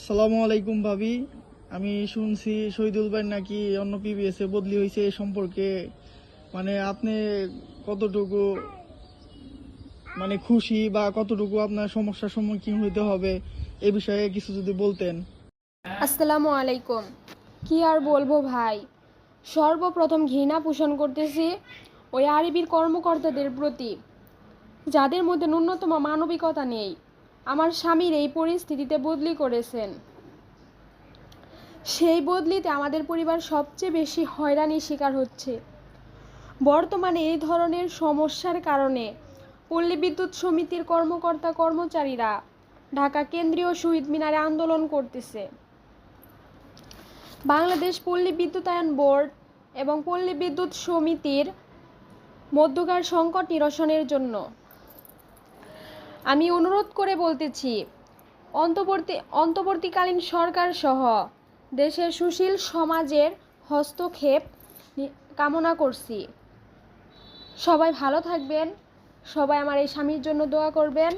আসসালামু আলাইকুম ভাবি। আমি শুনছি শহীদুল ভাই নাকি অন্য পিবিএস এ বদলি হয়েছে। এ সম্পর্কে আপনি কতটুকু খুশি বা কতটুকু আপনার সমস্যার সম্মুখীন হইতে হবে এ বিষয়ে কিছু যদি বলতেন। আসসালামু আলাইকুম। কি আর বলবো ভাই, সর্বপ্রথম ঘৃণা পোষণ করতেছি ওই আরবির কর্মকর্তাদের প্রতি, যাদের মধ্যে ন্যূনতম মানবিকতা নেই। আমার স্বামীর এই পরিস্থিতিতে বদলি করেছেন, সেই বদলিতে আমাদের পরিবার সবচেয়ে বেশি হয়রানির শিকার হচ্ছে। বর্তমানে এই ধরনের সমস্যার কারণে পল্লী বিদ্যুৎ সমিতির কর্মকর্তা কর্মচারীরা ঢাকা কেন্দ্রীয় শহীদ মিনারে আন্দোলন করতেছে। বাংলাদেশ পল্লী বিদ্যুতায়ন বোর্ড এবং পল্লী বিদ্যুৎ সমিতির মধ্যকার সংকট নিরসনের জন্য আমি অনুরোধ করে বলতেছি, অন্তর্বর্তীকালীন সরকার সহ দেশের সুশীল সমাজের হস্তক্ষেপ কামনা করছি। সবাই ভালো থাকবেন, সবাই আমার এই স্বামীর জন্য দোয়া করবেন।